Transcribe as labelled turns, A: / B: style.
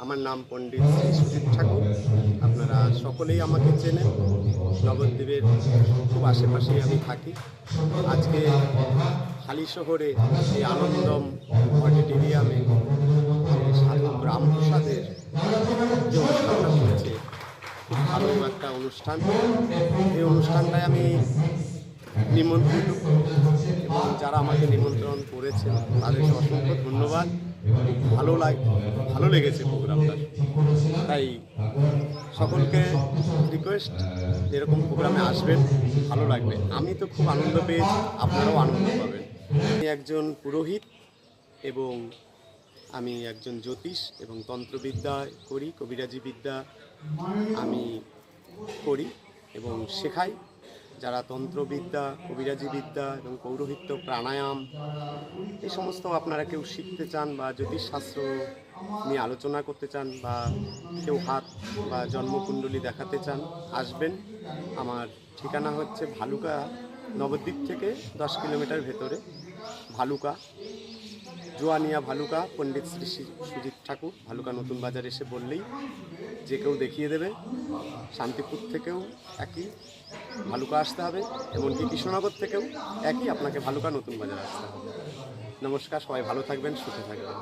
A: আমার নাম পণ্ডিত শ্রী সুজিত ঠাকুর। আপনারা সকলেই আমাকে চেনেন। নবদ্বীপের খুব আশেপাশেই আমি থাকি। আজকে হালিশহরে এই আনন্দম অডিটোরিয়ামে যে সাধক রামপ্রসাদের যে অনুষ্ঠানটা হয়েছে, খুব ভালো একটা অনুষ্ঠান। এই অনুষ্ঠানটায় আমি নিমন্ত্রিত এবং যারা আমাকে নিমন্ত্রণ করেছেন তাদেরকে অসংখ্য ধন্যবাদ। ভালো লেগেছে প্রোগ্রামটা, তাই সকলকে রিকোয়েস্ট এরকম প্রোগ্রামে আসবেন, ভালো লাগবে। আমি তো খুব আনন্দ পেয়েছি, আপনারাও আনন্দ পাবেন। আমি একজন পুরোহিত এবং আমি একজন জ্যোতিষ এবং তন্ত্রবিদ্যা করি, কবিরাজি বিদ্যা আমি করি এবং শেখাই। যারা তন্ত্রবিদ্যা, কবিরাজি বিদ্যা এবং পৌরোহিত্য, প্রাণায়াম এই সমস্ত আপনারা কেউ শিখতে চান বা জ্যোতিষশাস্ত্র নিয়ে আলোচনা করতে চান বা কেউ হাত বা জন্মকুণ্ডলী দেখাতে চান, আসবেন। আমার ঠিকানা হচ্ছে ভালুকা, নবদ্বীপ থেকে 10 কিলোমিটার ভেতরে ভালুকা, জোয়ানিয়া ভালুকা, পণ্ডিত শ্রী সুজিত ঠাকুর, ভালুকা নতুন বাজার এসে বললেই যে কেউ দেখিয়ে দেবে। শান্তিপুর থেকেও একই, ভালুকা আসতে হবে, এমনকি কৃষ্ণনগর থেকেও একই, আপনাকে ভালুকা নতুন বাজার আসতে হবে। নমস্কার, সবাই ভালো থাকবেন, সুখে থাকবেন।